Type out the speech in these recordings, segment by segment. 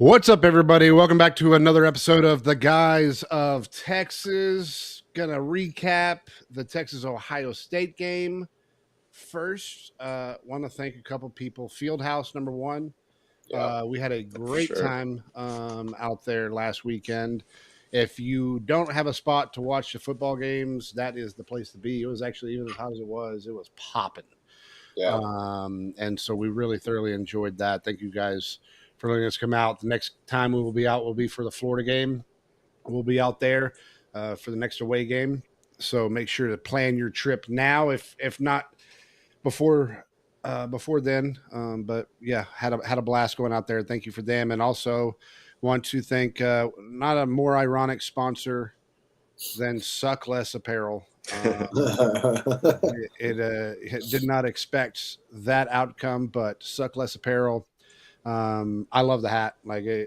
What's up, everybody? Welcome back to another episode of the Guys of Texas. Gonna recap the Texas-Ohio State game. First, want to thank a couple people. Fieldhouse number one. We had a great time out there last weekend. If you don't have a spot to watch the football games, that is the place to be. It was actually, even as hot as it was popping. Yeah. And so we really thoroughly enjoyed that. Thank you guys for letting us come out. The next time we will be out will be for the Florida game. We'll be out there for the next away game. So make sure to plan your trip now, if not before then. But yeah, had a blast going out there. Thank you for them, and also want to thank not a more ironic sponsor than Suck Less Apparel. It did not expect that outcome, but Suck Less Apparel. I love the hat. I'm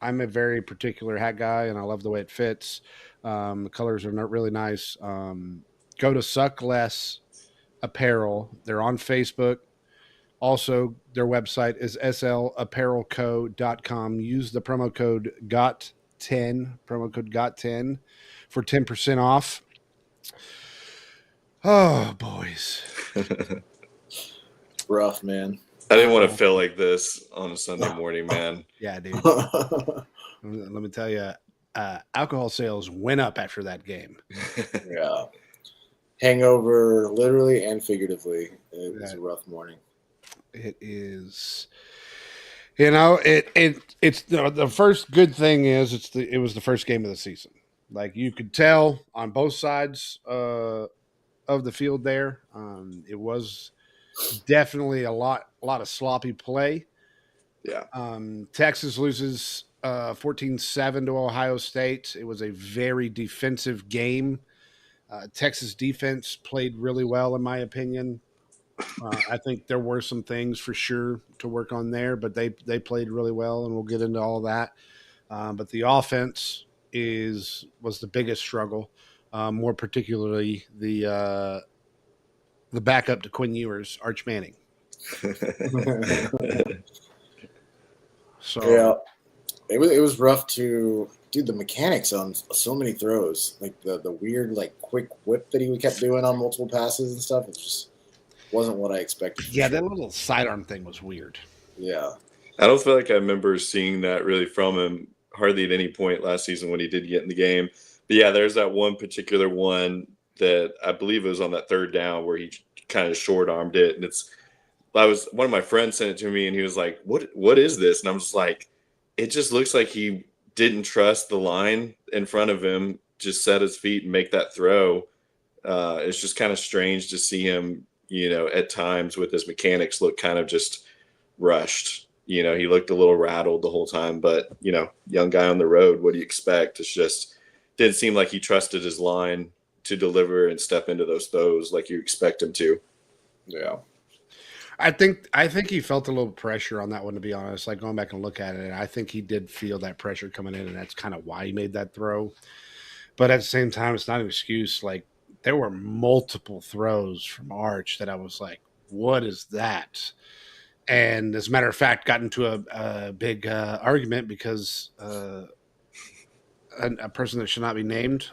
a very particular hat guy, and I love the way it fits. The colors are not really nice. Go to Suck Less Apparel. They're on Facebook. Also, their website is slapparelco.com. Use the promo code GOT10 for 10% off. Oh, boys. Rough, man. I didn't want to feel like this on a Sunday morning, man. Yeah, dude. Let me tell you, alcohol sales went up after that game. Yeah. Hangover, literally and figuratively. It was a rough morning. It is. It's the first good thing is it was the first game of the season. Like, you could tell on both sides of the field there. It was definitely a lot of sloppy play. Yeah. Texas loses 14-7 to Ohio State. It was a very defensive game. Texas defense played really well, in my opinion. I think there were some things for sure to work on there, but they played really well, and we'll get into all that. But the offense was the biggest struggle, more particularly the backup to Quinn Ewers, Arch Manning. So yeah, it was rough to do the mechanics on so many throws, like the weird quick whip that he kept doing on multiple passes and stuff. It just wasn't what I expected. Yeah, that little sidearm thing was weird. Yeah, I don't feel like I remember seeing that really from him hardly at any point last season when he did get in the game. But yeah, there's that one particular one that I believe it was on that third down where he kind of short armed it, and one of my friends sent it to me, and he was like, "What is this?" And I'm just like, "It just looks like he didn't trust the line in front of him, just set his feet and make that throw." It's just kind of strange to see him, at times with his mechanics look kind of just rushed. He looked a little rattled the whole time, but young guy on the road, what do you expect? It's just didn't seem like he trusted his line to deliver and step into those throws like you expect him to. Yeah. I think he felt a little pressure on that one, to be honest. Like, going back and look at it, I think he did feel that pressure coming in, and that's kind of why he made that throw. But at the same time, it's not an excuse. Like, there were multiple throws from Arch that I was like, what is that? And as a matter of fact, got into a big argument because a person that should not be named,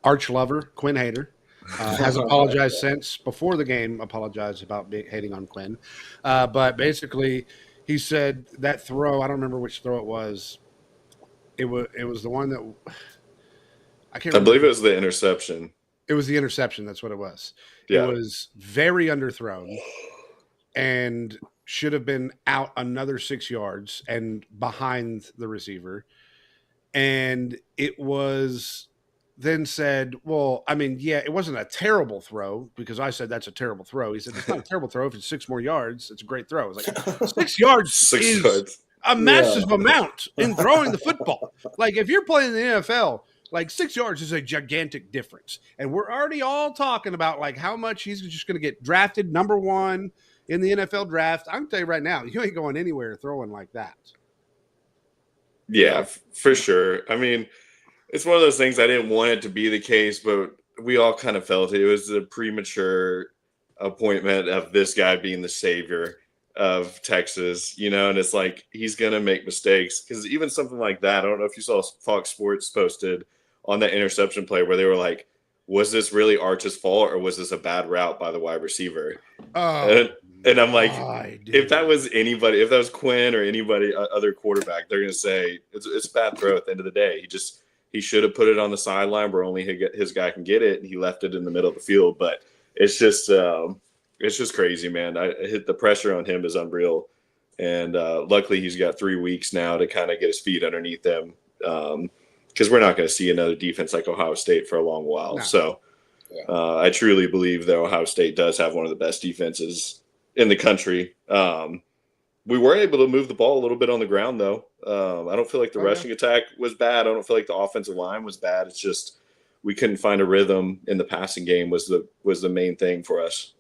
Arch lover, Quinn Hater, has apologized since. Before the game, apologized about hating on Quinn. But basically, he said that throw, I don't remember which throw it was. It was the one that I can't remember. I believe it was the interception. It was the interception. That's what it was. Yeah. It was very underthrown and should have been out another 6 yards and behind the receiver. And it was then said, well, I mean, yeah, it wasn't a terrible throw, because I said that's a terrible throw. He said, it's not a terrible throw. If it's 6 more yards, it's a great throw. I was like, 6 yards is a massive amount in throwing the football. Like, if you're playing in the NFL, like, 6 yards is a gigantic difference. And we're already all talking about, like, how much he's just going to get drafted number 1 in the NFL draft. I'm going to tell you right now, you ain't going anywhere throwing like that. Yeah, for sure. I mean, it's one of those things, I didn't want it to be the case, but we all kind of felt it. It was a premature appointment of this guy being the savior of Texas, and it's like he's going to make mistakes because even something like that, I don't know if you saw Fox Sports posted on that interception play where they were like, was this really Arch's fault or was this a bad route by the wide receiver? Oh, and I'm like, dude. if that was anybody, if that was Quinn or anybody, other quarterback, they're going to say it's a bad throw at the end of the day. He should have put it on the sideline where only his guy can get it, and he left it in the middle of the field. But it's just crazy, man. The pressure on him is unreal, and luckily he's got 3 weeks now to kind of get his feet underneath him, because we're not going to see another defense like Ohio State for a long while. No. So I truly believe that Ohio State does have one of the best defenses in the country. We were able to move the ball a little bit on the ground, though. I don't feel like the rushing attack was bad. I don't feel like the offensive line was bad. It's just we couldn't find a rhythm in the passing game was the main thing for us.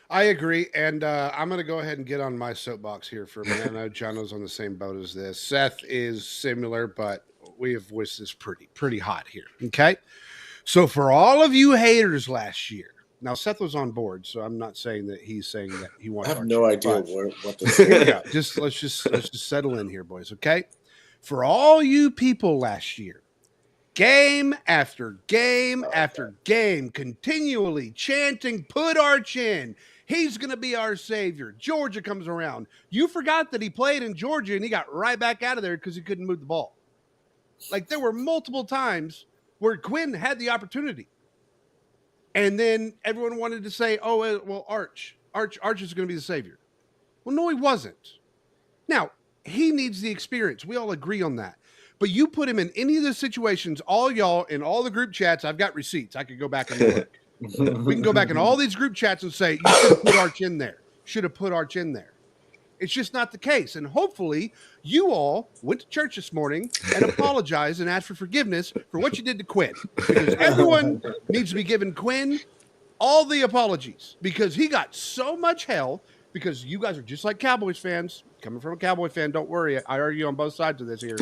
I agree, and I'm going to go ahead and get on my soapbox here for a minute. I know Jono's on the same boat as this. Seth is similar, but we have wished this pretty hot here, okay? So for all of you haters last year, now Seth was on board, so I'm not saying that he's saying that he wants. I have no idea what this Here we go. Let's just settle in here, boys, okay? For all you people last year, game after game after game, continually chanting, "Put Arch in. He's going to be our savior." Georgia comes around. You forgot that he played in Georgia and he got right back out of there because he couldn't move the ball. Like there were multiple times where Quinn had the opportunity. And then everyone wanted to say, oh, well, Arch is going to be the savior. Well, no, he wasn't. Now, he needs the experience. We all agree on that. But you put him in any of the situations, all y'all in all the group chats, I've got receipts. I could go back and look. We can go back in all these group chats and say, you should have put Arch in there. Should have put Arch in there. It's just not the case. And hopefully you all went to church this morning and apologized and asked for forgiveness for what you did to Quinn. Because everyone needs to be giving Quinn all the apologies because he got so much hell because you guys are just like Cowboys fans. Coming from a Cowboy fan, don't worry. I argue on both sides of this here.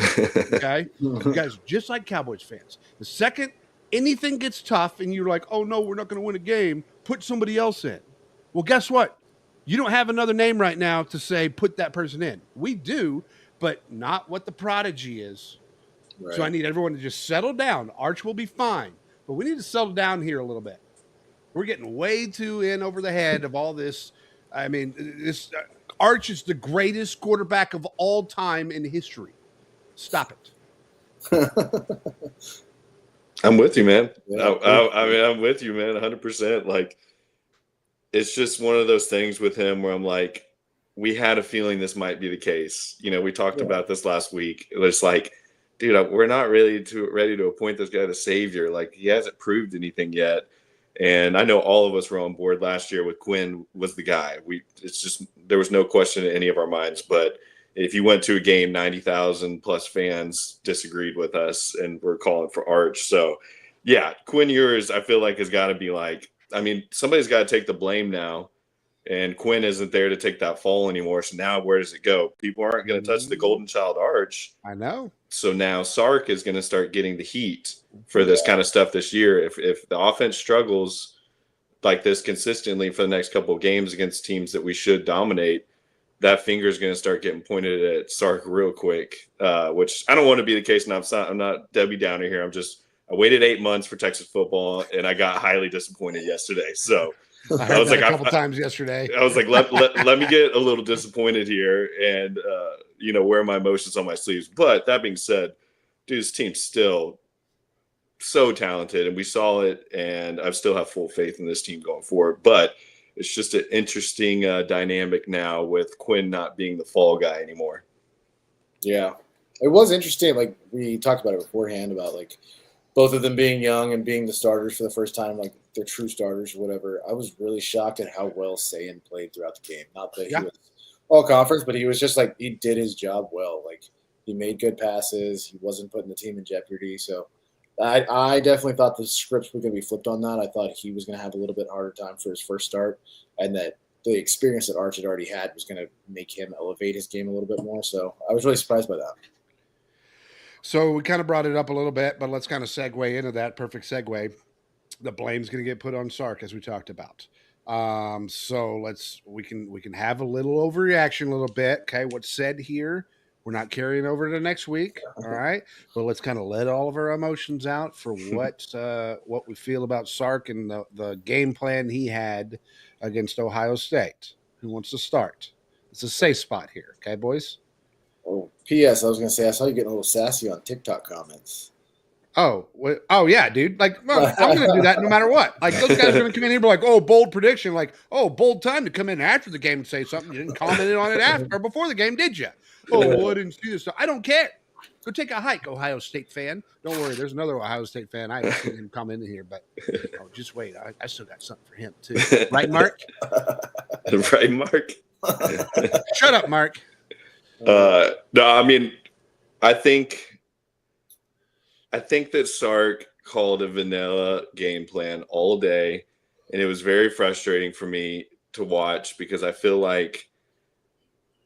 Okay? You guys are just like Cowboys fans. The second anything gets tough and you're like, oh, no, we're not going to win a game, put somebody else in. Well, guess what? You don't have another name right now to say put that person in. We do, but not what the prodigy is. Right. So I need everyone to just settle down. Arch will be fine, but we need to settle down here a little bit. We're getting way too in over the head of all this. I mean, this Arch is the greatest quarterback of all time in history. Stop it. I'm with you, man. Yeah. I mean, I'm with you, man, 100%. Like, it's just one of those things with him where I'm like, we had a feeling this might be the case. We talked about this last week. It was like, dude, we're not really ready to appoint this guy the savior. Like, he hasn't proved anything yet. And I know all of us were on board last year with Quinn was the guy. It's just there was no question in any of our minds. But if you went to a game, 90,000 plus fans disagreed with us and we're calling for Arch. So, yeah, Quinn Ewers, I feel like has got to be like, I mean, somebody's got to take the blame now, and Quinn isn't there to take that fall anymore. So now where does it go? People aren't going to touch the golden child Arch. I know. So now Sark is going to start getting the heat for this kind of stuff this year. If the offense struggles like this consistently for the next couple of games against teams that we should dominate, that finger is going to start getting pointed at Sark real quick, which I don't want to be the case. And I'm not Debbie Downer here. I waited 8 months for Texas football, and I got highly disappointed yesterday. So I was like a couple times yesterday. I was like, let me get a little disappointed here and, wear my emotions on my sleeves. But that being said, dude, this team's still so talented, and we saw it, and I still have full faith in this team going forward. But it's just an interesting dynamic now with Quinn not being the fall guy anymore. Yeah, it was interesting. Like we talked about it beforehand about like both of them being young and being the starters for the first time, like they're true starters or whatever. I was really shocked at how well Sayan played throughout the game. Not that he was all conference, but he was just like, he did his job well. Like he made good passes. He wasn't putting the team in jeopardy. So I definitely thought the scripts were going to be flipped on that. I thought he was going to have a little bit harder time for his first start, and that the experience that Arch had already had was going to make him elevate his game a little bit more. So I was really surprised by that. So we kind of brought it up a little bit, but let's kind of segue into that. Perfect segue. The blame's going to get put on Sark, as we talked about. So we can have a little overreaction a little bit. Okay, what's said here, we're not carrying over to next week. All right, but let's kind of let all of our emotions out for what we feel about Sark and the game plan he had against Ohio State. Who wants to start? It's a safe spot here. Okay, boys. Oh, P.S. I was gonna say I saw you getting a little sassy on TikTok comments. Oh yeah, dude. Like, well, I'm gonna do that no matter what. Like, those guys are gonna come in here and be like, "Oh, bold prediction." Like, "Oh, bold time to come in after the game and say something. You didn't comment on it after or before the game, did you?" "Oh, well, I didn't see this." I don't care. Go take a hike, Ohio State fan. Don't worry, there's another Ohio State fan. I haven't seen him come in here, but just wait. I still got something for him too. Right, Mark? Right, Mark? Shut up, Mark. No, I mean, I think that Sark called a vanilla game plan all day, and it was very frustrating for me to watch because I feel like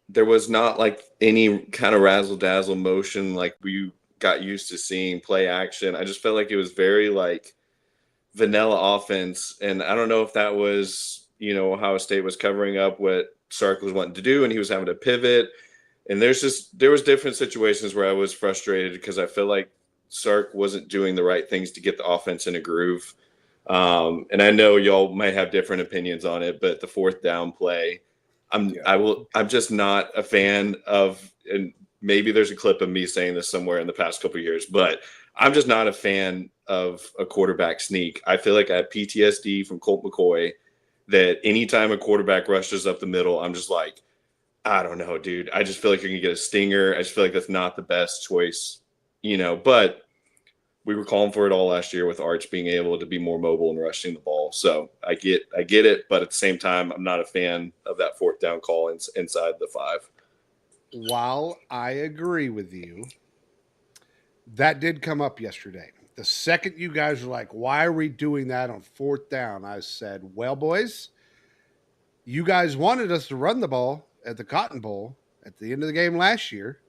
there was not like any kind of razzle dazzle motion like we got used to seeing, play action. I just felt like it was very like vanilla offense, and I don't know if that was, Ohio State was covering up what Sark was wanting to do, and he was having to pivot. And there was different situations where I was frustrated because I feel like Sark wasn't doing the right things to get the offense in a groove. And I know y'all might have different opinions on it, but the fourth down play, I'm just not a fan of, and maybe there's a clip of me saying this somewhere in the past couple of years, but I'm just not a fan of a quarterback sneak. I feel like I have PTSD from Colt McCoy that anytime a quarterback rushes up the middle, I'm just like, I don't know, dude. I just feel like you're going to get a stinger. I just feel like that's not the best choice, but we were calling for it all last year with Arch being able to be more mobile and rushing the ball. So I get it. But at the same time, I'm not a fan of that fourth down call inside the 5. While I agree with you, that did come up yesterday. The second you guys were like, "Why are we doing that on fourth down?" I said, "Well, boys, you guys wanted us to run the ball at the Cotton Bowl at the end of the game last year,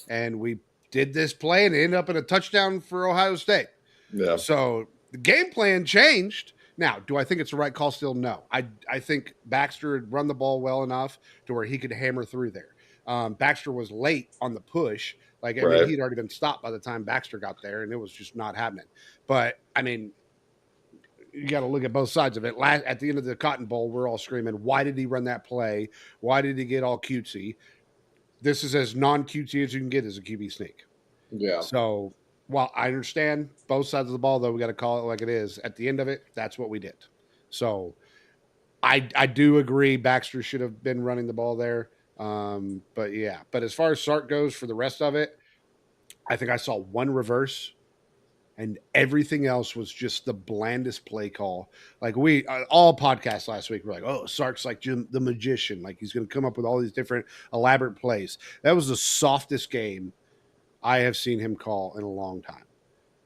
and we did this play and it ended up in a touchdown for Ohio State." Yeah. So the game plan changed. Now, do I think it's the right call still? No. I think Baxter had run the ball well enough to where he could hammer through there. Baxter was late on the push. Like, I mean, he'd already been stopped by the time Baxter got there, and it was just not happening. But, I mean, you got to look at both sides of it. At the end of the Cotton Bowl, we're all screaming, "Why did he run that play? Why did he get all cutesy?" This is as non-cutesy as you can get as a QB sneak. Yeah. So while I understand both sides of the ball, though, we got to call it like it is. At the end of it, that's what we did. So I do agree Baxter should have been running the ball there. But yeah, but as far as Sark goes for the rest of it, I think I saw one reverse and everything else was just the blandest play call. Like we all podcasts last week were like, "Oh, Sark's like Jim the magician. Like he's going to come up with all these different elaborate plays." That was the softest game I have seen him call in a long time.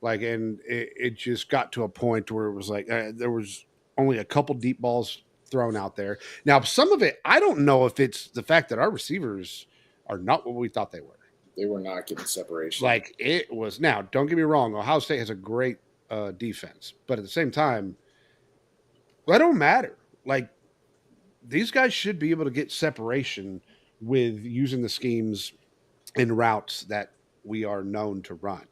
Like, and it just got to a point where it was like there was only a couple deep balls thrown out there. Now, some of it, I don't know if it's the fact that our receivers are not what we thought they were. They were not getting separation. Like it was. Now, don't get me wrong. Ohio State has a great defense, but at the same time, that don't matter. Like these guys should be able to get separation with using the schemes and routes that we are known to run.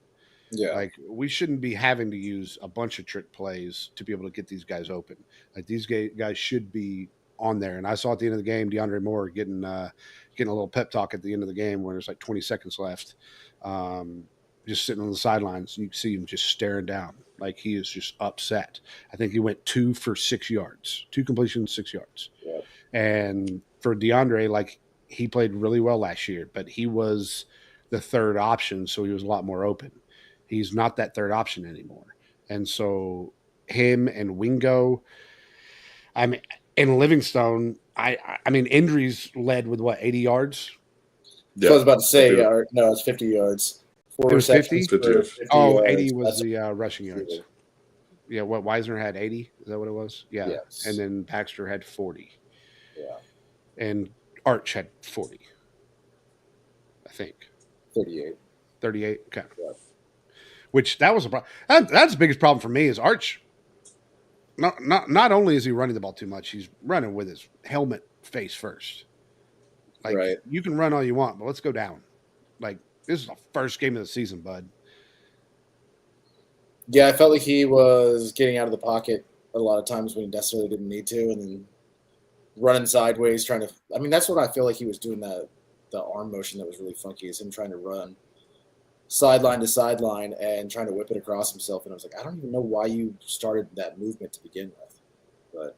Yeah. Like we shouldn't be having to use a bunch of trick plays to be able to get these guys open. Like these guys should be on there. And I saw at the end of the game, DeAndre Moore getting a little pep talk at the end of the game when there's like 20 seconds left, just sitting on the sidelines. You can see him just staring down, like he is just upset. I think he went 2 for 6 yards, 2 completions, 6 yards. Yeah. And for DeAndre, like he played really well last year, but he was the third option, so he was a lot more open. He's not that third option anymore. And so him and Wingo, I mean, and Livingstone, I mean, injuries led with what, 80 yards? Yeah. So I was about to say, no, it's 50 yards. 4 receptions. 50? 50 oh, 80 was the rushing yards. Yeah, what, Wisner had 80? Is that what it was? Yeah. Yes. And then Baxter had 40. Yeah. And Arch had 40, I think. 38. 38? Okay. Yeah. Which that was a problem. That's the biggest problem for me is Arch. not only is he running the ball too much, he's running with his helmet face first. Like Right. you can run all you want, but let's go down. Like this is the first game of the season, bud. Yeah, I felt like he was getting out of the pocket a lot of times when he necessarily didn't need to, and then running sideways, trying to. I mean, that's what I feel like he was doing. The arm motion that was really funky is him trying to run sideline to sideline and trying to whip it across himself. And I was like, I don't even know why you started that movement to begin with. But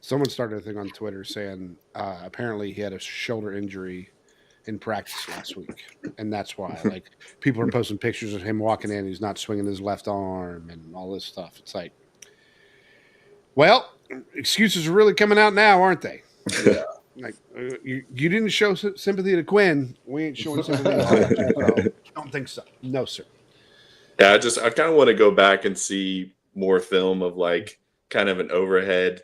Someone started a thing on Twitter saying apparently he had a shoulder injury in practice last week, and that's why. Like people are posting pictures of him walking in, he's not swinging his left arm, and all this stuff. It's like, well, excuses are really coming out now, aren't they? yeah, Like you didn't show sympathy to Quinn. We ain't showing sympathy to Arch. So, don't think so. No, sir. Yeah, I kind of want to go back and see more film of like kind of an overhead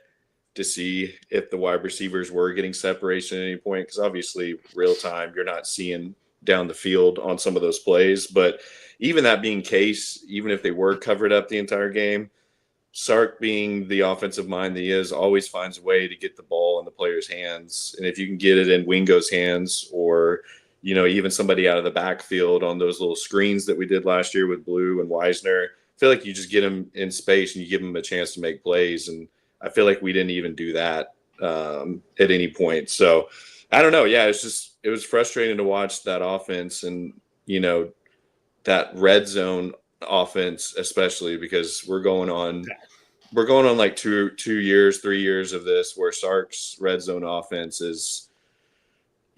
to see if the wide receivers were getting separation at any point. Because obviously, real time, you're not seeing down the field on some of those plays. But even that being case, even if they were covered up the entire game, Sark being the offensive mind that he is, always finds a way to get the ball in the player's hands. And if you can get it in Wingo's hands or, even somebody out of the backfield on those little screens that we did last year with Blue and Wisner, I feel like you just get them in space and you give them a chance to make plays. And I feel like we didn't even do that at any point. So I don't know. Yeah, it was frustrating to watch that offense and, that red zone offense, especially because we're going on like 3 years of this where Sark's red zone offense is,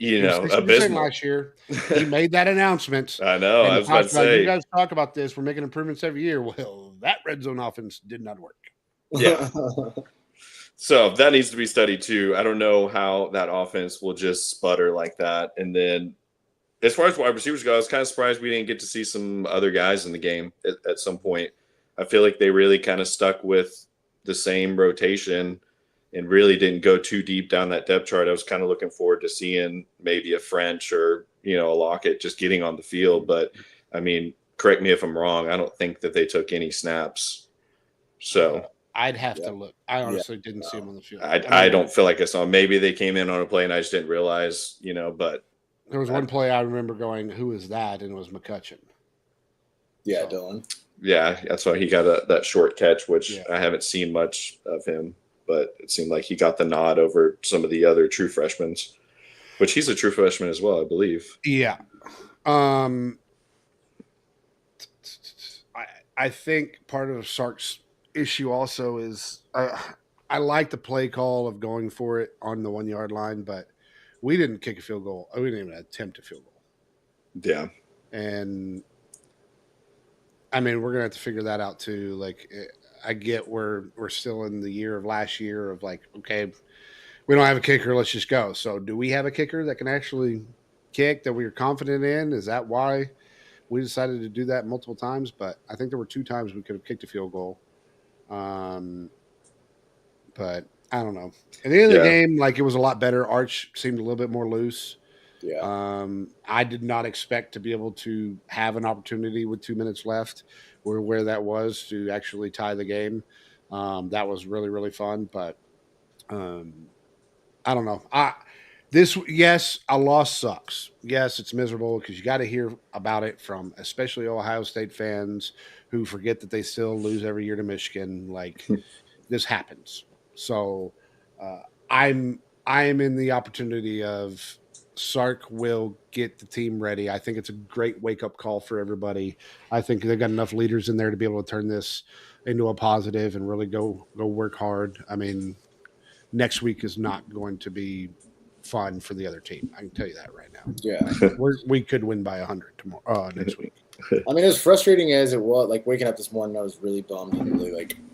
abysmal. Last year, he made that announcement. I know. I was about to say, you guys talk about this. We're making improvements every year. Well, that red zone offense did not work. Yeah. So that needs to be studied too. I don't know how that offense will just sputter like that. And then as far as wide receivers go, I was kind of surprised we didn't get to see some other guys in the game at some point. I feel like they really kind of stuck with the same rotation and really didn't go too deep down that depth chart. I was kind of looking forward to seeing maybe a French or, a Lockett just getting on the field. But, I mean, correct me if I'm wrong. I don't think that they took any snaps. So I'd have to look. I honestly didn't see him on the field. I don't feel like I saw him. Maybe they came in on a play and I just didn't realize, but. There was one play I remember going, who is that? And it was McCutcheon. Yeah, Dylan. Yeah, that's why he got that short catch, which I haven't seen much of him. But it seemed like he got the nod over some of the other true freshmen, which he's a true freshman as well, I believe. Yeah. I think part of Sark's issue also is I like the play call of going for it on the 1 yard line, but we didn't kick a field goal. We didn't even attempt a field goal. Yeah. And I mean, we're going to have to figure that out too. Like, I get we're still in the year of last year of like, okay, we don't have a kicker. Let's just go. So do we have a kicker that can actually kick that we are confident in? Is that why we decided to do that multiple times? But I think there were 2 times we could have kicked a field goal. But I don't know. At the end of the game, like it was a lot better. Arch seemed a little bit more loose. Yeah. I did not expect to be able to have an opportunity with 2 minutes left where that was to actually tie the game. That was really, really fun. But I don't know. A loss sucks. Yes, it's miserable because you got to hear about it from especially Ohio State fans who forget that they still lose every year to Michigan. Like this happens. So I am in the opportunity of Sark will get the team ready. I think it's a great wake-up call for everybody. I think they've got enough leaders in there to be able to turn this into a positive and really go work hard. I mean, next week is not going to be fun for the other team. I can tell you that right now. Yeah. We could win by 100 tomorrow next week. I mean, as frustrating as it was, like waking up this morning, I was really bummed and really like –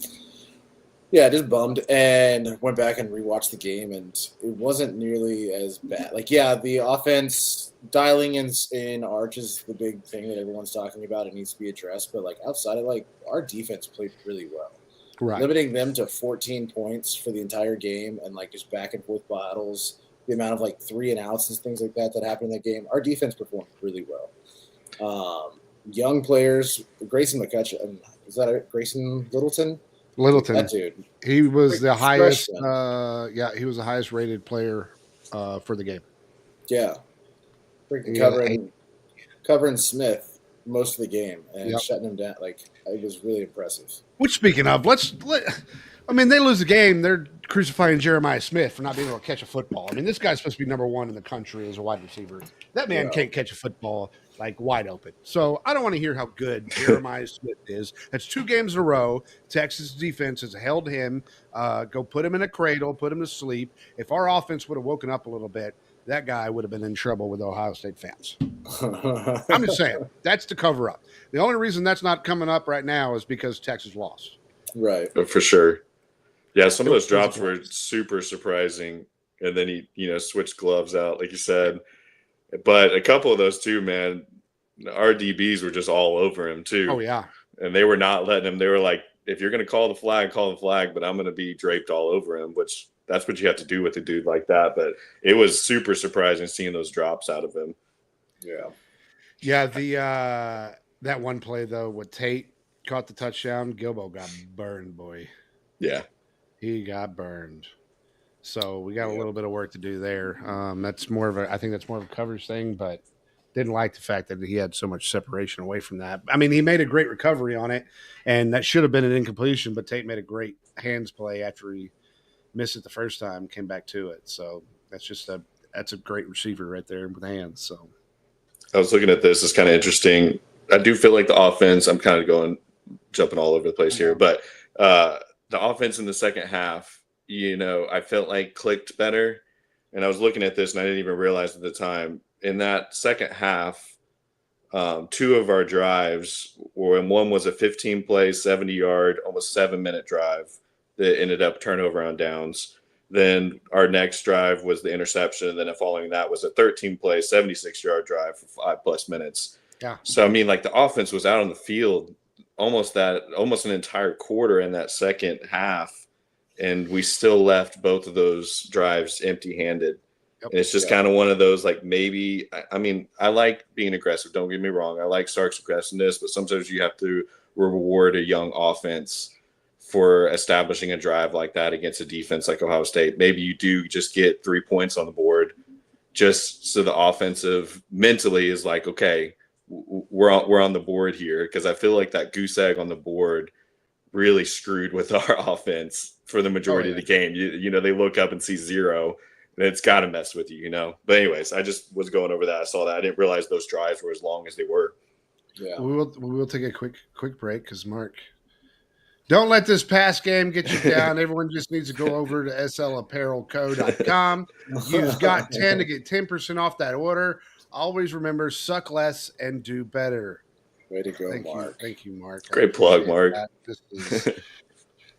yeah, just bummed, and went back and rewatched the game, and it wasn't nearly as bad. Like, yeah, the offense dialing in Arch is the big thing that everyone's talking about. It needs to be addressed, but like outside of like our defense played really well. Right, limiting them to 14 points for the entire game, and like just back and forth battles, the amount of like 3 and outs and things like that happened in the game. Our defense performed really well. Young players, Grayson McCutcheon, is that Grayson Littleton? Littleton. That dude. He was the Fresh highest. son. He was the highest rated player for the game. Yeah. Freaking Yeah, covering Smith most of the game and Yep. shutting him down. Like, it was really impressive. Which, speaking of, I mean, they lose the game. They're crucifying Jeremiah Smith for not being able to catch a football. I mean, this guy's supposed to be number one in the country as a wide receiver. That man Yeah. can't catch a football like wide open. So I don't want to hear how good Jeremiah Smith is. That's 2 games in a row. Texas defense has held him. Go put him in a cradle, put him to sleep. If our offense would have woken up a little bit, that guy would have been in trouble with Ohio State fans. I'm just saying, that's to cover up. The only reason that's not coming up right now is because Texas lost. Right. For sure. Yeah, some of It those was drops a were blast. super surprising. And then he, switched gloves out, like you said. But a couple of those too, man, our DBs were just all over him too. Oh, yeah. And they were not letting him. They were like, if you're going to call the flag, but I'm going to be draped all over him, which that's what you have to do with a dude like that. But it was super surprising seeing those drops out of him. Yeah. Yeah, that one play, though, with Tate caught the touchdown, Gilbo got burned, boy. Yeah. He got burned. So we got a little bit of work to do there. I think that's more of a coverage thing, but didn't like the fact that he had so much separation away from that. I mean, he made a great recovery on it, and that should have been an incompletion, but Tate made a great hands play after he missed it the first time, came back to it. So that's a great receiver right there with hands. So I was looking at this. It's kind of interesting. I do feel like the offense, I'm kind of jumping all over the place here, but the offense in the second half, I felt like clicked better. And I was looking at this and I didn't even realize at the time in that second half, 2 of our drives and one was a 15 play, 70-yard, almost 7-minute drive that ended up turnover on downs. Then our next drive was the interception. And then following that was a 13 play, 76-yard drive for 5+ minutes. yeah, So, I mean, like the offense was out on the field almost an entire quarter in that second half. And we still left both of those drives empty-handed. Yep. And it's just kind of one of those, like, maybe, I mean, I like being aggressive. Don't get me wrong. I like Sark's aggressiveness, but sometimes you have to reward a young offense for establishing a drive like that against a defense like Ohio State. Maybe you do just get 3 points on the board just so the offensive mentally is like, okay, we're on the board here. Because I feel like that goose egg on the board really screwed with our offense for the majority of the game. They look up and see 0, and it's got to mess with you, But anyways, I just was going over that. I saw that. I didn't realize those drives were as long as they were. Yeah. we will take a quick break because Mark, don't let this past game get you down. Everyone just needs to go over to slapparelco.com. Use got 10 to get 10% off that order. Always remember, suck less and do better. Way to go, Thank Mark. you, Mark. Great plug, Mark.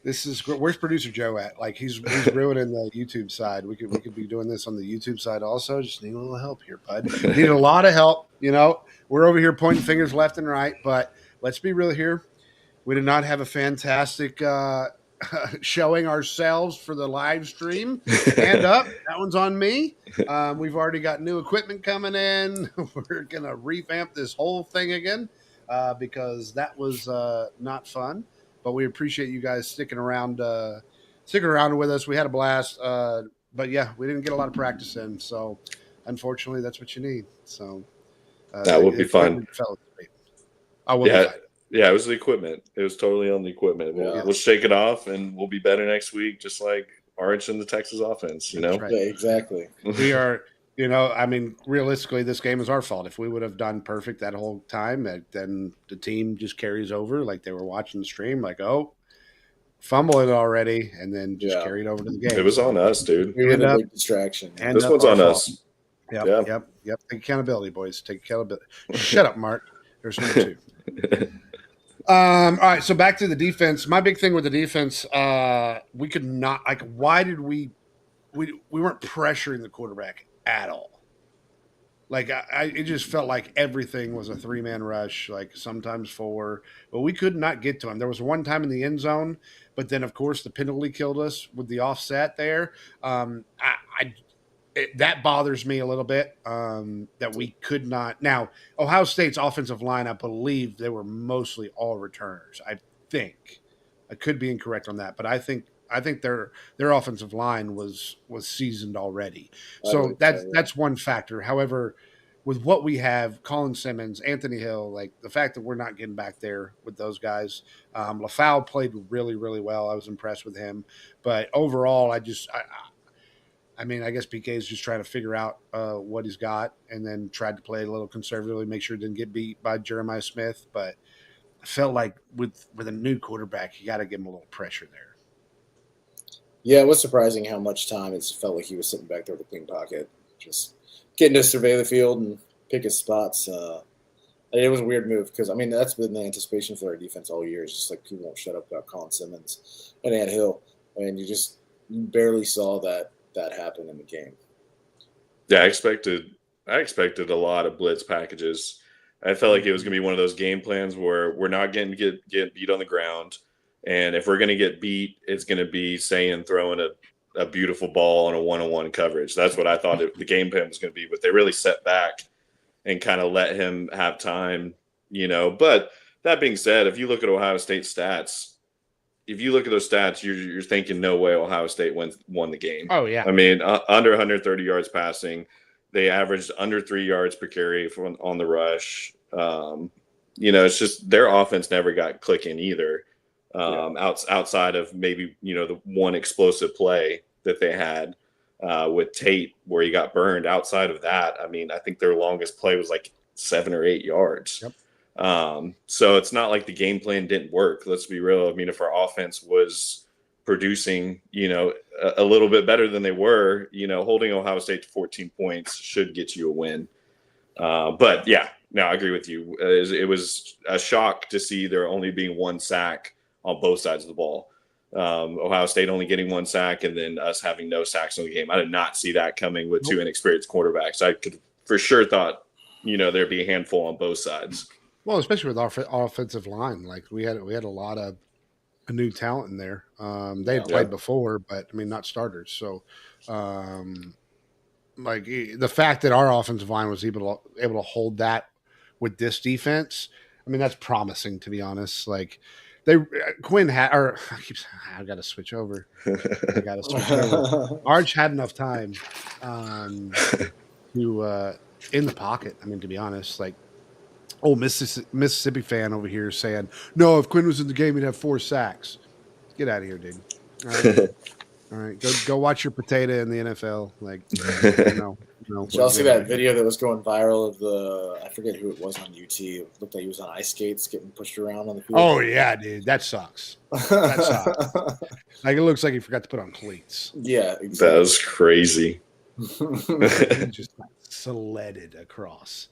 This is where's producer Joe at? Like he's ruining the YouTube side. We could be doing this on the YouTube side also. Just need a little help here, bud. Need a lot of help. We're over here pointing fingers left and right, but let's be real here. We did not have a fantastic showing ourselves for the live stream. Hand up. That one's on me. We've already got new equipment coming in. We're going to revamp this whole thing again because that was not fun. But we appreciate you guys sticking around with us. We had a blast. But, yeah, we didn't get a lot of practice in. So, unfortunately, that's what you need. So that would be fun. I will be fine. Yeah, it was the equipment. It was totally on the equipment. We'll shake it off, and we'll be better next week, just like Arch and the Texas offense, That's right. Yeah, exactly. We are, I mean, realistically, this game is our fault. If we would have done perfect that whole time, then the team just carries over like they were watching the stream, like, oh, fumble it already, and then just carried over to the game. It was on us, dude. We were the big distraction. This one's on us. Yep. Take accountability, boys. Take accountability. Shut up, Mark. There's number 2. All right, so back to the defense. My big thing with the defense, we could not why did we weren't pressuring the quarterback at all. Like it just felt like everything was a 3-man rush, like sometimes 4, but we could not get to him. There was one time in the end zone, but then of course the penalty killed us with the offset there. That bothers me a little bit that we could not. Now, Ohio State's offensive line, I believe they were mostly all returners, I think. I could be incorrect on that, but I think their offensive line was seasoned already. I So believe so, yeah. that's one factor. However, with what we have, Colin Simmons, Anthony Hill, like the fact that we're not getting back there with those guys. LaFau played really, really well. I was impressed with him, but overall, I mean, I guess PK is just trying to figure out what he's got, and then tried to play a little conservatively, make sure he didn't get beat by Jeremiah Smith. But I felt like with a new quarterback, you got to give him a little pressure there. Yeah, it was surprising how much time it felt like he was sitting back there with a clean pocket, just getting to survey the field and pick his spots. It was a weird move because, I mean, that's been the anticipation for our defense all year. It's just like people won't shut up about Colin Simmons and Ant Hill, and you barely saw that happen in the game. Yeah, I expected a lot of blitz packages. I felt like it was going to be one of those game plans where we're not going to get beat on the ground, and if we're going to get beat, it's going to be saying throwing a beautiful ball on a one-on-one coverage. That's what I thought the game plan was going to be, but they really set back and kind of let him have time, you know. But that being said, if you look at Ohio State's stats, you're thinking no way Ohio State won the game. Oh, yeah. I mean, under 130 yards passing. They averaged under 3 yards per carry on the rush. You know, it's just their offense never got clicking either. Outside of maybe, you know, the one explosive play that they had with Tate where he got burned. Outside of that, I mean, I think their longest play was like 7 or 8 yards. Yep. So it's not like the game plan didn't work. Let's be real. I mean, if our offense was producing, you know, a little bit better than they were, you know, holding Ohio State to 14 points should get you a win. But yeah, no, I agree with you. It was a shock to see there only being one sack on both sides of the ball. Ohio State only getting one sack and then us having no sacks in the game. I did not see that coming with two inexperienced quarterbacks. I could for sure thought, you know, there'd be a handful on both sides. Well, especially with our offensive line, like we had a lot of new talent in there. They had played before, but I mean, not starters. So, like the fact that our offensive line was able to hold that with this defense, I mean, that's promising, to be honest. Like Quinn had, or I got to switch over. Arch had enough time to in the pocket. I mean, to be honest, like. Old Mississippi fan over here saying, no, if Quinn was in the game, he'd have 4 sacks. Get out of here, dude. All right. Go watch your potato in the NFL. Like, no. Did y'all see that video that was going viral of I forget who it was on UT. It looked like he was on ice skates getting pushed around on the field. Oh, yeah, dude. That sucks. That sucks. Like, it looks like he forgot to put on cleats. Yeah, exactly. That was crazy. Just sledded across.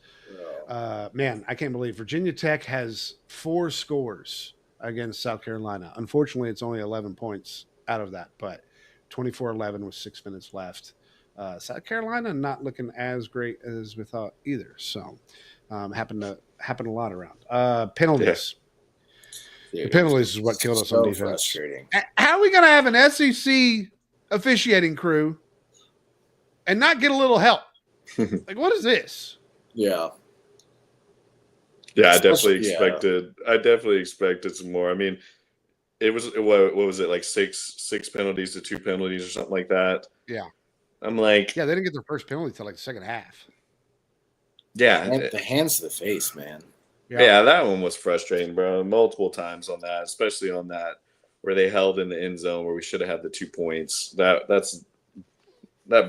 Man, I can't believe Virginia Tech has 4 scores against South Carolina. Unfortunately, it's only 11 points out of that, but 24-11 with 6 minutes left. South Carolina not looking as great as we thought either. So, happened a lot around. Penalties. Yeah. The penalties is what killed us on defense. Frustrating. How are we going to have an SEC officiating crew and not get a little help? Like, what is this? Yeah. Yeah, I definitely expected some more. I mean, it was what was it, like six penalties to 2 penalties or something like that. Yeah. I'm like, yeah, they didn't get their first penalty till like the second half. Yeah, the hands to the face, man. Yeah, that one was frustrating, bro. Multiple times on that, especially on that where they held in the end zone where we should have had the 2 points. That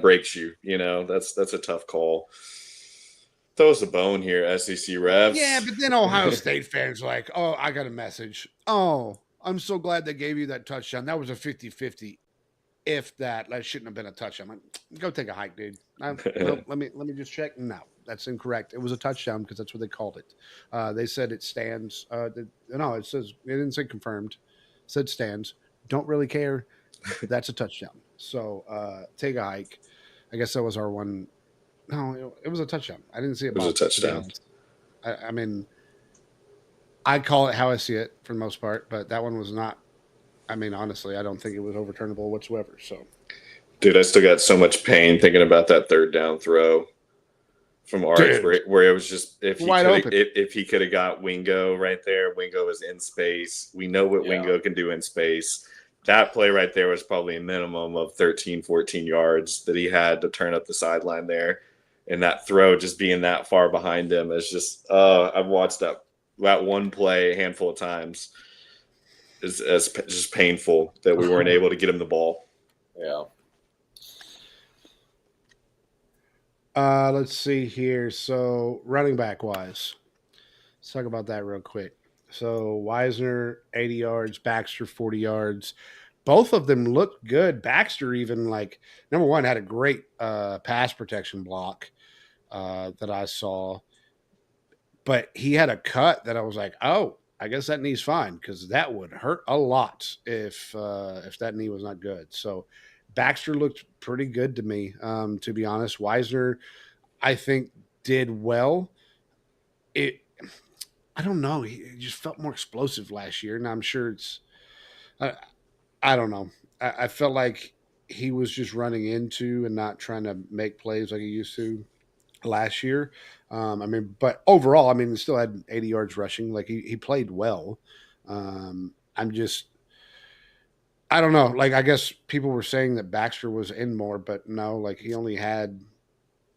breaks you. You know, that's a tough call. Throw us a bone here, SEC refs. Yeah, but then Ohio State fans are like, oh, I got a message. Oh, I'm so glad they gave you that touchdown. That was a 50-50. If that shouldn't have been a touchdown. Like, go take a hike, dude. No, let me just check. No, that's incorrect. It was a touchdown because that's what they called it. They said it stands. No, it didn't say confirmed. It said stands. Don't really care. That's a touchdown. So take a hike. I guess that was our one. No, it was a touchdown. I didn't see it. It was a touchdown. I mean, I call it how I see it for the most part, but that one was not. I mean, honestly, I don't think it was overturnable whatsoever. So, dude, I still got so much pain thinking about that third down throw. from Arch, Dude. where it was just Wide open. if he could have got Wingo right there. Wingo is in space. We know what Yeah. Wingo can do in space. That play right there was probably a minimum of 13, 14 yards that he had to turn up the sideline there. And that throw just being that far behind him is just I've watched that one play a handful of times. Is just painful that we weren't able to get him the ball. Yeah. Let's see here. So running back wise, let's talk about that real quick. So Wisner 80 yards, Baxter 40 yards. Both of them looked good. Baxter even like number one had a great pass protection block that I saw, but he had a cut that I was like, oh, I guess that knee's fine because that would hurt a lot if that knee was not good. So Baxter looked pretty good to me, to be honest. Wisner, I think, did well. I don't know. He just felt more explosive last year, and I'm sure it's. I don't know. I felt like he was just running into and not trying to make plays like he used to last year. I mean, but overall, I mean, he still had 80 yards rushing. Like he played well. I'm just, I don't know. Like I guess people were saying that Baxter was in more, but no, like he only had,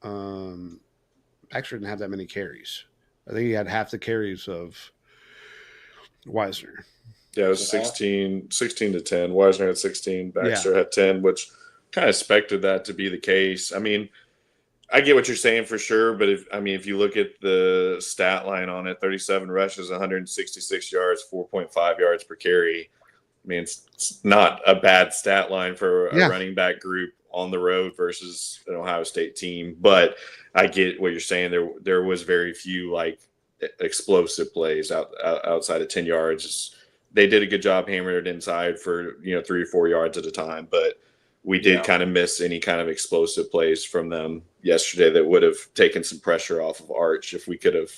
Baxter didn't have that many carries. I think he had half the carries of Wisner. Yeah, it was 16 to 10. Wisner had 16. Baxter had 10, which kind of expected that to be the case. I mean, I get what you're saying for sure, but if you look at the stat line on it, 37 rushes, 166 yards, 4.5 yards per carry. I mean, it's not a bad stat line for a running back group on the road versus an Ohio State team. But I get what you're saying. There was very few like explosive plays outside of 10 yards. They did a good job hammering it inside for 3 or 4 yards at a time, but we did kind of miss any kind of explosive plays from them yesterday that would have taken some pressure off of Arch if we could have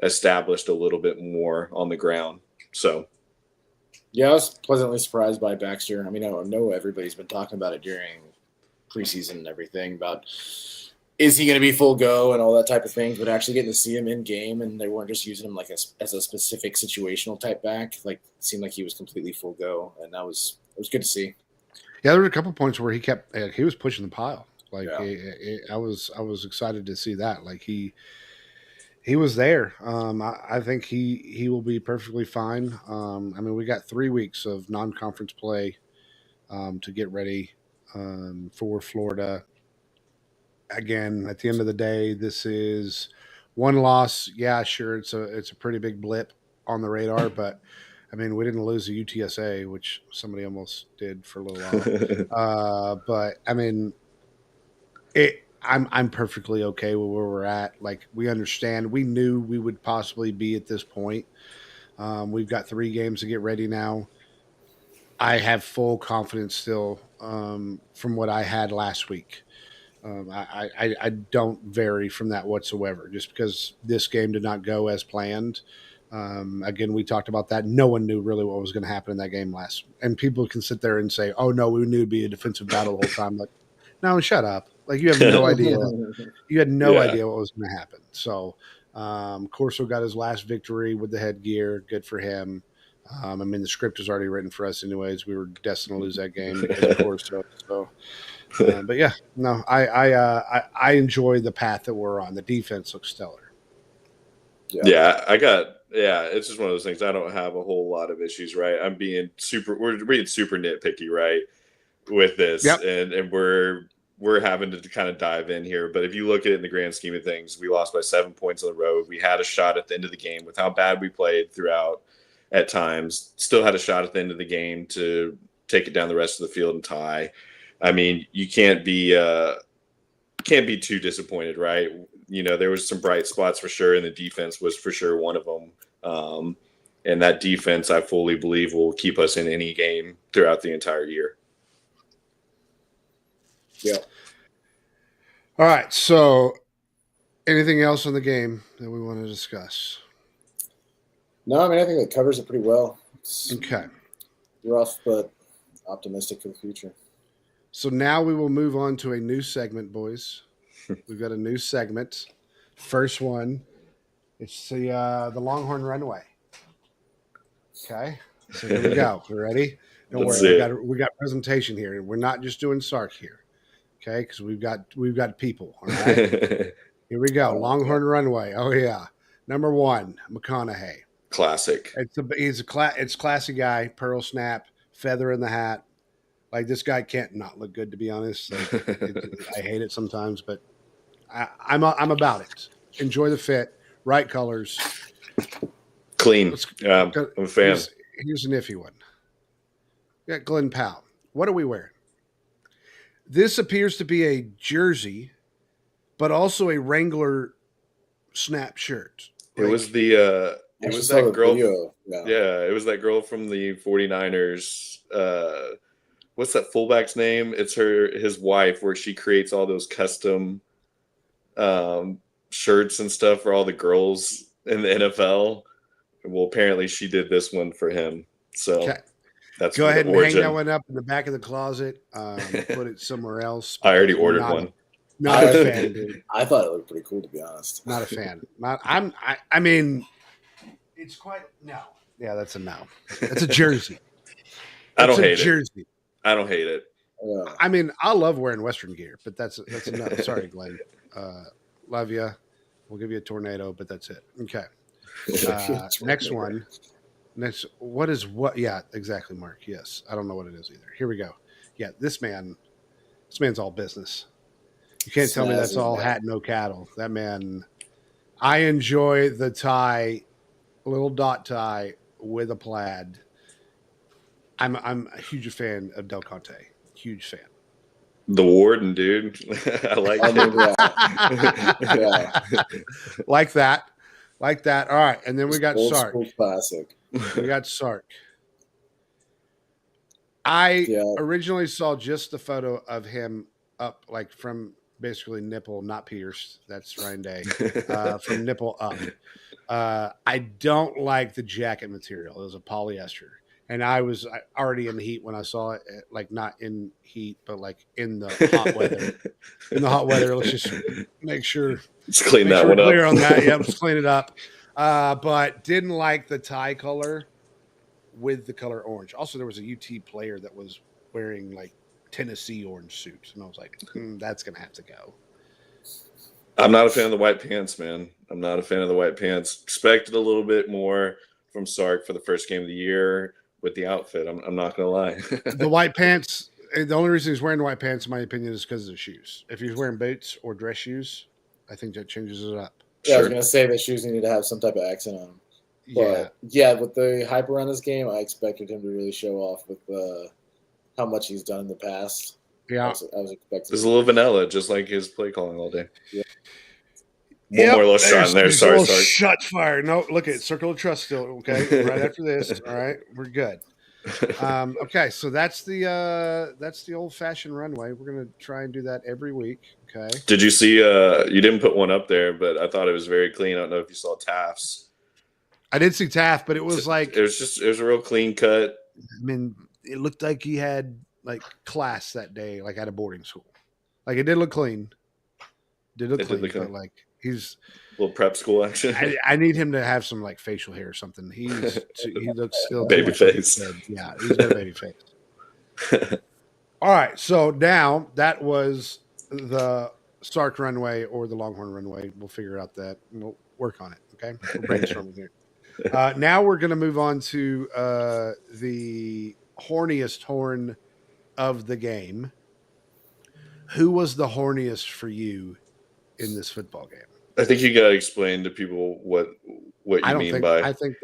established a little bit more on the ground. So, yeah, I was pleasantly surprised by Baxter. I mean, I know everybody's been talking about it during preseason and everything about is he going to be full go and all that type of thing, but actually getting to see him in game and they weren't just using him like as a specific situational type back. Like it seemed like he was completely full go, and it was good to see. Yeah, there were a couple points where he was pushing the pile. Like I was excited to see that. Like he was there. I think he will be perfectly fine. I mean, we got 3 weeks of non-conference play to get ready for Florida. Again, at the end of the day, this is one loss. Yeah, sure, it's a pretty big blip on the radar, but I mean, we didn't lose the UTSA, which somebody almost did for a little while. But I mean, I'm perfectly okay with where we're at. Like we understand, we knew we would possibly be at this point. We've got 3 games to get ready now. I have full confidence still from what I had last week. I don't vary from that whatsoever. Just because this game did not go as planned. Again, we talked about that. No one knew really what was going to happen in that game last. And people can sit there and say, "Oh no, we knew it'd be a defensive battle the whole time." Like, no, shut up. Like you have no idea. You had no idea what was going to happen. So, Corso got his last victory with the headgear. Good for him. I mean, the script was already written for us, anyways. We were destined to lose that game because of Corso. So. But yeah, no, I enjoy the path that we're on. The defense looks stellar. It's just one of those things. I don't have a whole lot of issues, right? We're being super nitpicky, right, with this, and we're having to kind of dive in here. But if you look at it in the grand scheme of things, we lost by 7 points on the road. We had a shot at the end of the game with how bad we played throughout at times. Still had a shot at the end of the game to take it down the rest of the field and tie. I mean, you can't be too disappointed, right? There was some bright spots for sure, and the defense was for sure one of them. And that defense, I fully believe, will keep us in any game throughout the entire year. Yeah. All right. So, anything else on the game that we want to discuss? No, I mean, I think that covers it pretty well. It's okay. Rough, but optimistic for the future. So now we will move on to a new segment, boys. We've got a new segment First one, it's the Longhorn Runway. Okay, so here we go. We ready? Don't Let's worry, see we got presentation here. We're not just doing Sark here. Okay, because we've got people. All right, it. here we go. Oh, Longhorn Runway. Oh yeah, number 1, McConaughey. Classic. It's classy guy. Pearl snap, feather in the hat. Like this guy can't not look good, to be honest. Like, I hate it sometimes, but I'm about it. Enjoy the fit, right colors. Clean. Let's I'm go. a fan. Here's an iffy one. We got Glenn Powell. What are we wearing? This appears to be a jersey, but also a Wrangler snap shirt. It was it I was saw that the girl. video. Yeah, it was that girl from the 49ers. What's that fullback's name? It's his wife, where she creates all those custom shirts and stuff for all the girls in the NFL. Well, apparently she did this one for him. So Okay. that's Go ahead and origin. hang that one up in the back of the closet. Put it somewhere else. I already ordered one. Not a fan, dude. I thought it looked pretty cool, to be honest. Not a fan. I mean, it's quite no. Yeah, that's a no. That's a jersey. I don't It's a hate it. jersey. I don't hate it. Yeah. I mean, I love wearing Western gear, but that's a no. Sorry, Glenn. Love you. We'll give you a tornado, but that's it. Okay. Next one. What is what? Yeah, exactly, Mark. Yes, I don't know what it is either. Here we go. Yeah, this man's all business. You can't tell me that's all hat, no cattle. That man. I enjoy the tie, little dot tie with a plaid. I'm a huge fan of Del Conte. Huge fan. The Warden, dude. I like I mean, it. yeah. Like that. All right, and then we got Old Sark. school classic. We got Sark. I Yeah. originally saw just the photo of him up, like from basically nipple, not pierced. That's Ryan Day. From nipple up. I don't like the jacket material. It was a polyester. And I was already in the heat when I saw it, like not in heat, but like in the hot weather. In the hot weather, let's just make sure. Let's clean Make that sure one we're up. clear on that. Yeah, let's clean it up. But didn't like the tie color with the color orange. Also, there was a UT player that was wearing like Tennessee orange suits, and I was like, that's gonna have to go. I'm not a fan of the white pants, man. I'm not a fan of the white pants. Expected a little bit more from Sark for the first game of the year with the outfit. I'm not gonna lie. The white pants. The only reason he's wearing the white pants, in my opinion, is because of the shoes. If he's wearing boots or dress shoes, I think that changes it up. Yeah, I was Sure. gonna say that shoes needed to have some type of accent on them. Yeah, But yeah, with the hype around this game, I expected him to really show off with how much he's done in the past. I yeah. was expecting. It's a little vanilla, just like his play calling all day. Yeah. One more little shot in there. there's a Sorry, little sorry. Shot fire. No, look at Circle of Trust still. Okay, right after this. All right, we're good. Okay, so that's the old fashioned runway. We're gonna try and do that every week. Okay. Did you see? You didn't put one up there, but I thought it was very clean. I don't know if you saw Taft's. I did see Taft, but it was like, It was a real clean cut. I mean, it looked like he had like class that day, like at a boarding school. Like it did look clean. It did look But clean. like he's. Little prep school action. I need him to have some like facial hair or something. He looks still Baby too much like a face. kid. Yeah, he's got a baby face. All right, so now that was the Sark runway or the Longhorn runway. We'll figure out that. We'll work on it. Okay, we're brainstorming here. Now we're going to move on to the horniest horn of the game. Who was the horniest for you in this football game? I think you gotta explain to people what you mean by. I think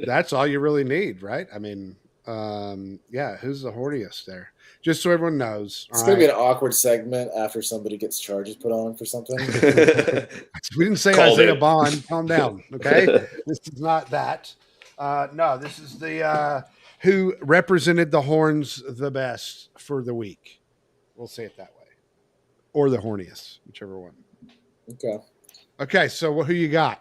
that's all you really need, right? I mean, yeah, who's the horniest there? Just so everyone knows. It's gonna be an awkward segment after somebody gets charges put on for something. We didn't say Called Isaiah it. Bond. Calm down, okay? This is not that. No, this is the who represented the horns the best for the week. We'll say it that way, or the horniest, whichever one. Okay, Okay, so who you got?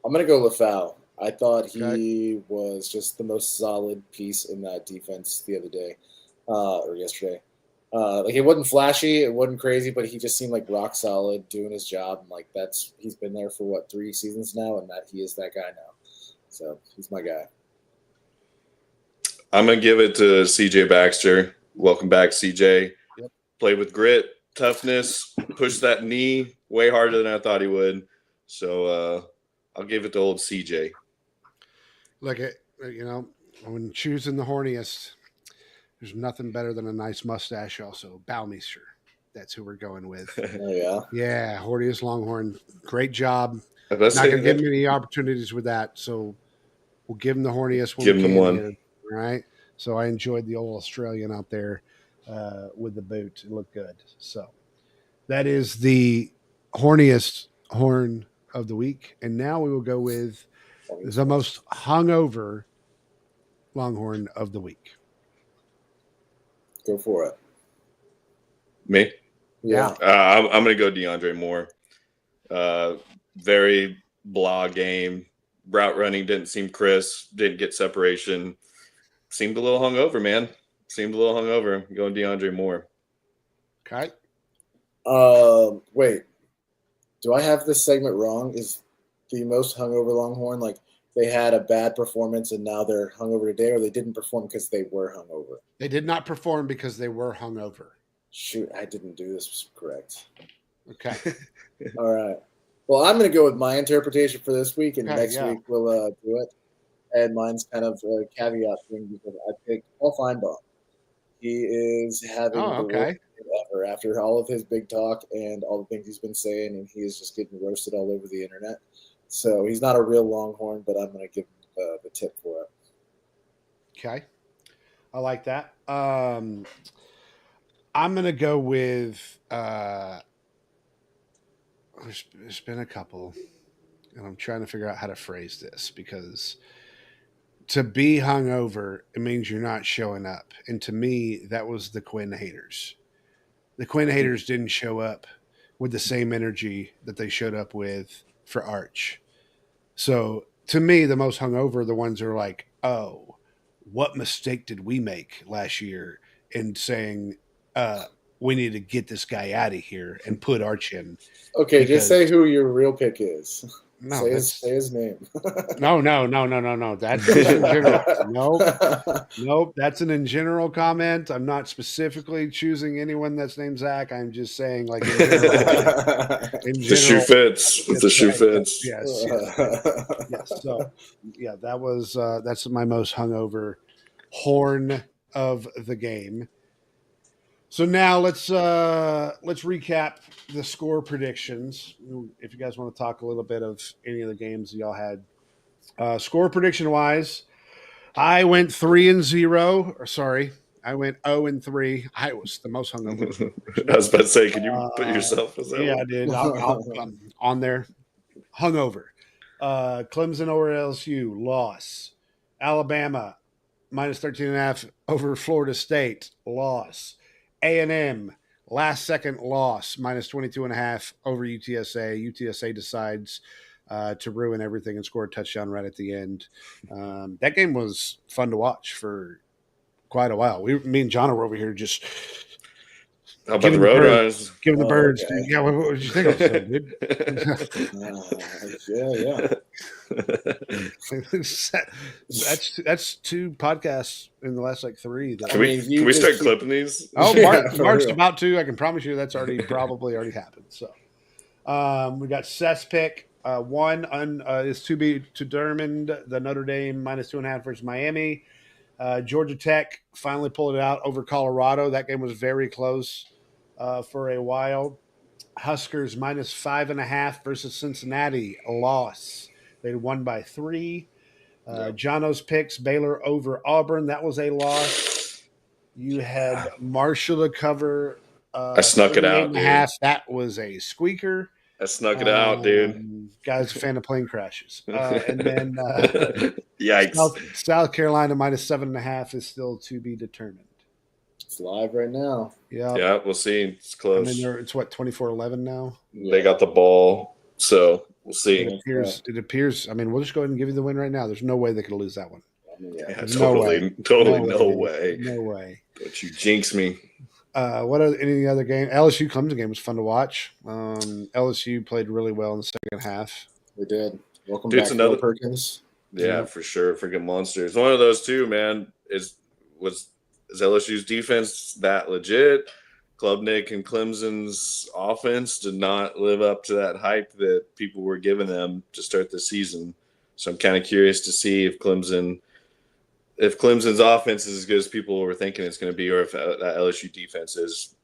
I'm gonna go LaFau. I thought he was just the most solid piece in that defense the other day or yesterday. Like it wasn't flashy, it wasn't crazy, but he just seemed like rock solid, doing his job. And like he's been there for what 3 seasons now, and that he is that guy now. So he's my guy. I'm gonna give it to CJ Baxter. Welcome back, CJ. Yep. Played with grit, toughness, pushed that knee way harder than I thought he would. So I'll give it to old CJ. Look at when choosing the horniest, there's nothing better than a nice mustache. Also, Bowmeister. That's who we're going with. Oh yeah, Yeah, horniest Longhorn. Great job. Not Not gonna give him any opportunities with that, so we'll give him the horniest. Give him one. Here, right? So I enjoyed the old Australian out there with the boot. It looked good. So that is the horniest horn of the week, and now we will go with the most hungover Longhorn of the week. go for it. Me? Yeah. I'm going to go DeAndre Moore. Very blah game. Route running didn't seem crisp. Didn't get separation. Seemed a little hungover, man. Going DeAndre Moore. Okay. Wait. Do I have this segment wrong? Is the most hungover Longhorn like they had a bad performance and now they're hungover today, or they didn't perform because they were hungover? They did not perform because they were hungover. Shoot, I didn't do this correct. Okay. All right. Well, I'm going to go with my interpretation for this week, and Okay, next week we'll do it. And mine's kind of a caveat thing because I picked Paul Feinbaum. He is having the worst game ever after all of his big talk and all the things he's been saying, and he is just getting roasted all over the internet. So he's not a real Longhorn, but I'm going to give him the tip for it. Okay. I like that. I'm going to go with there's been a couple, and I'm trying to figure out how to phrase this because to be hungover, it means you're not showing up. And to me, that was the Quinn haters. The Quinn haters didn't show up with the same energy that they showed up with for Arch. So to me, the most hungover are the ones that are like, oh, what mistake did we make last year in saying we need to get this guy out of here and put Arch in? Okay, just say who your real pick is. No, say his name. No. That's just in general. Nope. That's an in general comment. I'm not specifically choosing anyone that's named Zach. I'm just saying, like, in general, the shoe fits. The shoe fits. Yes. So, yeah, that's my most hungover horn of the game. So now let's recap the score predictions. If you guys want to talk a little bit of any of the games y'all had, score prediction wise, I went 3-0. Sorry, I went 0-3. I was the most hungover. I was about to say, can you put yourself as that? Yeah, I did. I'm on there, hungover. Clemson over LSU loss. Alabama minus 13.5 over Florida State loss. A&M last second loss minus 22.5 over UTSA. UTSA decides to ruin everything and score a touchdown right at the end. That game was fun to watch for quite a while. Me and John were over here just how about the Roadrunners? Giving the birds. Okay. Yeah, what did you think of it, dude? That's 2 podcasts in the last like 3. Can we start clipping these? Oh, Yeah, Mark's real. about to. I can promise you that's probably already happened. So we got Seth's pick. One is to be determined. The Notre Dame minus 2.5 versus Miami. Georgia Tech finally pulled it out over Colorado. That game was very close for a while. Huskers minus 5.5 versus Cincinnati, a loss. They won by 3. Jono's picks, Baylor over Auburn. That was a loss. You had Marshall to cover. I snuck it out, dude. That was a squeaker. I snuck it out, dude. Guy's a fan of plane crashes. And then yikes. South Carolina minus 7.5 is still to be determined. It's live right now. Yeah, we'll see. It's close. And then it's what, 24-11 now? They got the ball, so we'll see. It appears. I mean, we'll just go ahead and give you the win right now. There's no way they could lose that one. Yeah, totally no way. No way. Don't you jinx me. What are any other game? LSU Clemson game was fun to watch. LSU played really well in the second half. We did. Welcome Dude, back, it's Phil another- Perkins. Yeah, for sure. Freaking monsters. One of those two, man. Is LSU's defense that legit? Klubnik and Clemson's offense did not live up to that hype that people were giving them to start the season. So I'm kind of curious to see if Clemson's offense is as good as people were thinking it's going to be, or if that LSU defense is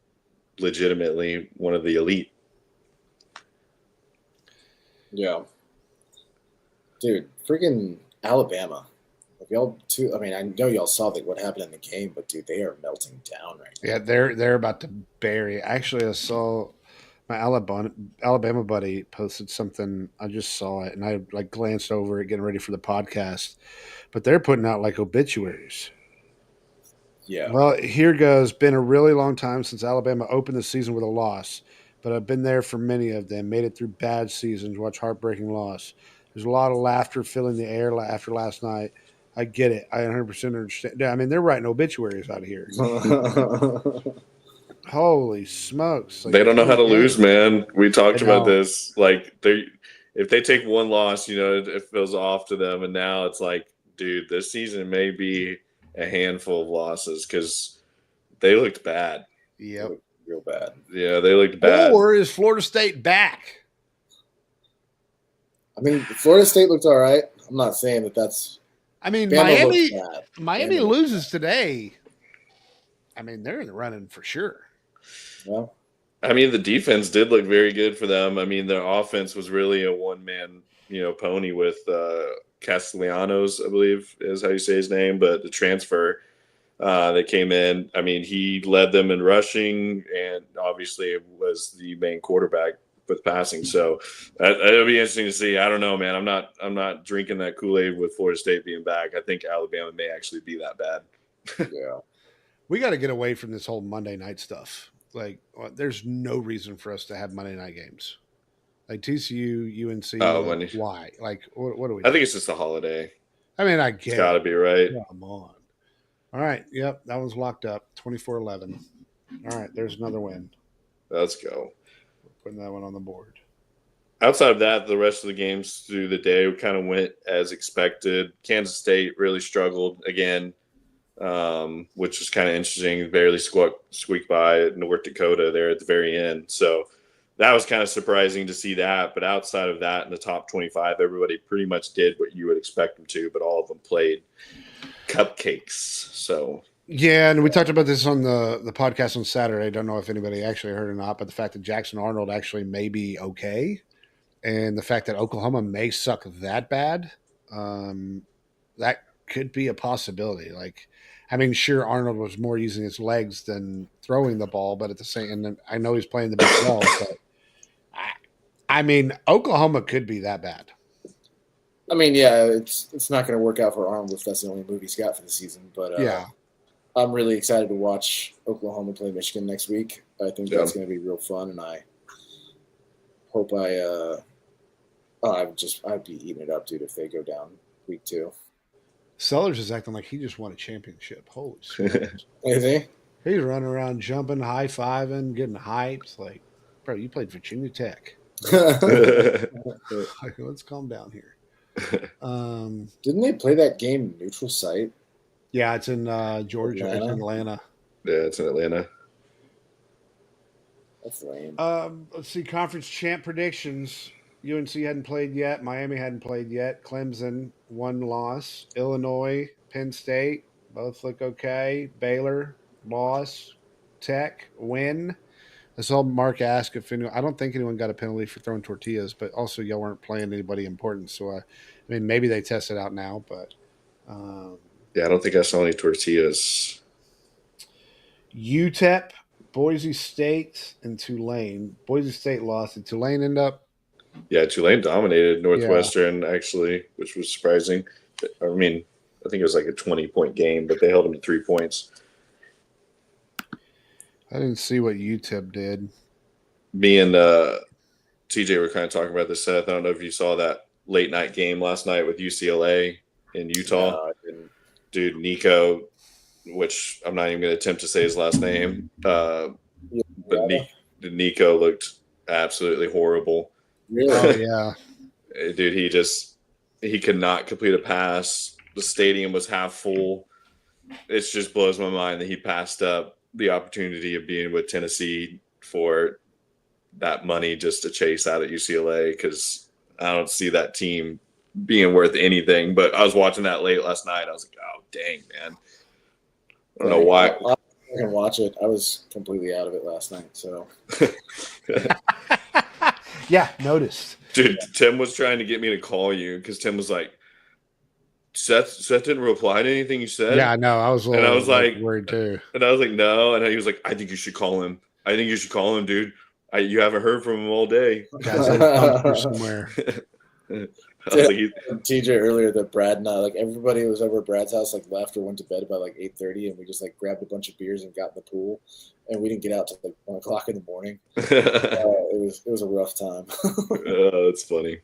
legitimately one of the elite. Yeah. Dude, freaking Alabama. If y'all too, I mean, I know y'all saw what happened in the game, but dude, they are melting down right now. Yeah, they're about to bury. Actually, I saw my Alabama buddy posted something. I just saw it and I like glanced over it, getting ready for the podcast. But they're putting out like obituaries. Yeah. Well, here goes. Been a really long time since Alabama opened the season with a loss, but I've been there for many of them. Made it through bad seasons. Watch heartbreaking loss. There's a lot of laughter filling the air after last night. I get it. I 100% understand. Yeah, I mean, they're writing obituaries out of here. Holy smokes! Like, They don't know how to yeah. lose, man. We talked I about know. this. Like if they take one loss, it feels off to them. And now it's like, dude, this season may be a handful of losses because they looked bad. Yep. Real bad. Yeah, they looked bad. Or is Florida State back? I mean, Florida State looked all right. I'm not saying that's. I mean, Bama Miami looked bad. Miami Bama looked loses today. I mean, they're in the running for sure. Yeah. I mean, the defense did look very good for them. I mean, their offense was really a one-man, pony with Castellanos, I believe is how you say his name, but the transfer that came in. I mean, he led them in rushing and obviously was the main quarterback with passing. So it'll be interesting to see. I don't know, man. I'm not drinking that Kool-Aid with Florida State being back. I think Alabama may actually be that bad. Yeah. We got to get away from this whole Monday night stuff. Like, there's no reason for us to have Monday night games. Like TCU, UNC. Why? Like, what do we? I think it's just a holiday. I mean, I get It's got to be right. Come on. All right. Yep. That one's locked up. 24-11. All right. There's another win. Let's go. We're putting that one on the board. Outside of that, the rest of the games through the day kind of went as expected. Kansas State really struggled again, which was kind of interesting. Barely squeaked by North Dakota there at the very end. So that was kind of surprising to see that. But outside of that, in the top 25, everybody pretty much did what you would expect them to, but all of them played cupcakes. So yeah, and we talked about this on the podcast on Saturday. I don't know if anybody actually heard or not, but the fact that Jackson Arnold actually may be okay, and the fact that Oklahoma may suck that bad, that could be a possibility. Like, I mean, sure, Arnold was more using his legs than throwing the ball, but at the same, and I know he's playing the Big 12, but I mean, Oklahoma could be that bad. I mean, yeah, it's not going to work out for Arnold if that's the only move he's got for the season. But yeah, I'm really excited to watch Oklahoma play Michigan next week. I think that's going to be real fun, and I hope I'd be eating it up, dude, if they go down week 2. Sellers is acting like he just won a championship. Holy shit. Is he? He's running around jumping, high-fiving, getting hyped. Like, bro, you played Virginia Tech. Like, let's calm down here. Didn't they play that game neutral site? Yeah, it's in Georgia. Atlanta? It's in Atlanta. yeah, it's in Atlanta. That's lame. Let's see. Conference champ predictions. UNC hadn't played yet. Miami hadn't played yet. Clemson, 1 loss. Illinois, Penn State, both look okay. Baylor, loss. Tech, win. I saw Mark ask if anyone. I don't think anyone got a penalty for throwing tortillas, but also y'all weren't playing anybody important. So, I mean, maybe they test it out now, but. Yeah, I don't think I saw any tortillas. UTEP, Boise State, and Tulane. Boise State lost, and Tulane ended up. Yeah, Tulane dominated Northwestern, actually, which was surprising. I mean, I think it was like a 20-point game, but they held them to 3 points. I didn't see what UTEP did. Me and TJ were kind of talking about this, Seth. I don't know if you saw that late-night game last night with UCLA in Utah. No, I didn't. Dude, Nico which I'm not even going to attempt to say his last name. But Yeah. Nico looked absolutely horrible. Really? Oh yeah. Dude, he could not complete a pass. The stadium was half full. It just blows my mind that he passed up the opportunity of being with Tennessee for that money just to chase out at UCLA, because I don't see that team being worth anything. But I was watching that late last night. I was like, oh, dang, man. I don't know why. I can watch it. I was completely out of it last night. So, Yeah, noticed. Dude, Tim was trying to get me to call you because Tim was like, Seth didn't reply to anything you said. Yeah, I know. I was a little And I was like, worried too. And I was like, no. And he was like, I think you should call him. I think you should call him, dude. You haven't heard from him all day. Guys, I'm somewhere. I was like, TJ earlier that Brad and I, like everybody was over at Brad's house, like left or went to bed by like 8:30, and we just like grabbed a bunch of beers and got in the pool, and we didn't get out till like 1 o'clock in the morning. It was a rough time. That's funny.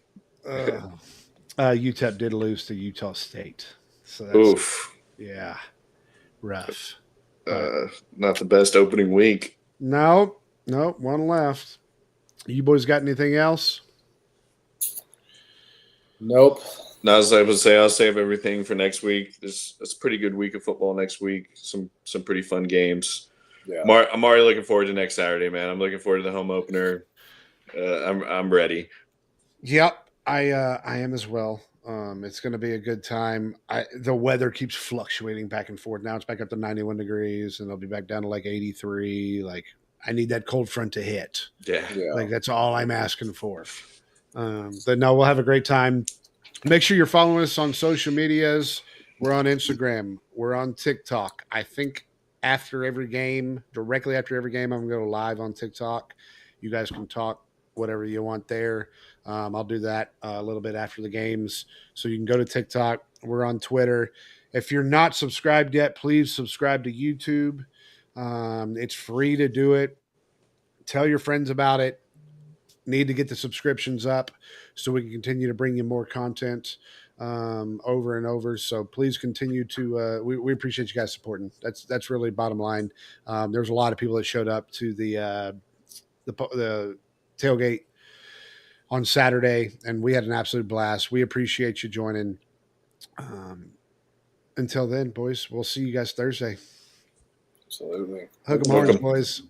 UTEP did lose to Utah State, so that's, Oof. Yeah, rough. Not the best opening week. No, one left. You boys got anything else? Nope. Now, as I would say, I'll save everything for next week. It's a pretty good week of football next week. Some pretty fun games. Yeah. I'm already looking forward to next Saturday, man. I'm looking forward to the home opener. I'm ready. Yep, I am as well. It's going to be a good time. The weather keeps fluctuating back and forth. Now it's back up to 91 degrees, and it'll be back down to like 83. Like, I need that cold front to hit. Yeah. Like, that's all I'm asking for. But no, we'll have a great time. Make sure you're following us on social medias. We're on Instagram. We're on TikTok. I think directly after every game, I'm going to go live on TikTok. You guys can talk whatever you want there. I'll do that a little bit after the games. So you can go to TikTok. We're on Twitter. If you're not subscribed yet, please subscribe to YouTube. It's free to do it. Tell your friends about it. Need to get the subscriptions up so we can continue to bring you more content over and over. So please continue to we appreciate you guys supporting. That's really bottom line. There's a lot of people that showed up to the tailgate on Saturday, and we had an absolute blast. We appreciate you joining. Until then, boys, we'll see you guys Thursday. Absolutely. Hook 'em horns, boys.